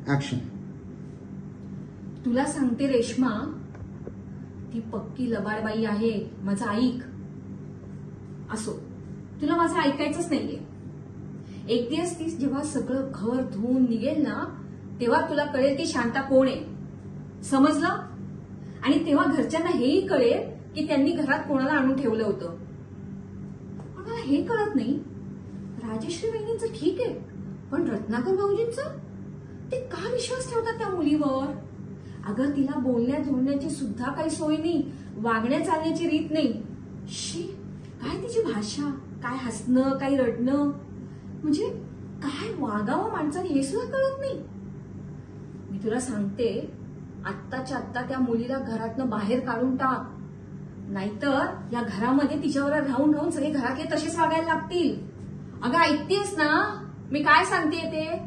Action. तुला सांगते रेश्मा, ती पक्की लबाडबाई आहे. माझं ऐक. असो, तुला माझं ऐकायचंच नाहीये. एक दिवस ती जेव्हा सगळं घर धुवून निघेल ना, तेव्हा तुला कळेल ती शांता कोण आहे. समजलं? आणि तेव्हा घरच्यांना हेही कळेल की त्यांनी घरात कोणाला आणून ठेवलं होतं. पण मला हे कळत नाही, राजश्री वहिनींचं ठीक आहे, पण रत्नाकर भाऊजींचं ते का विश्वास ठेवतात त्या मुलीवर? अगं, तिला बोलण्या धोलण्याची सुद्धा काही सोय नाही, वागण्या चालण्याची रीत नाही. शी, काय तिची भाषा, काय हसणं, काय रडणं, म्हणजे काय वागावं माणसाने हे सुद्धा कळत नाही. मी तुला सांगते, आत्ताच्या आत्ता त्या मुलीला घरातनं बाहेर काढून टाक, नाहीतर या घरामध्ये तिच्यावर राहून राहून सगळे घरातले तसेच वागायला लागतील. अगं, ऐकतेस ना मी काय सांगते ते?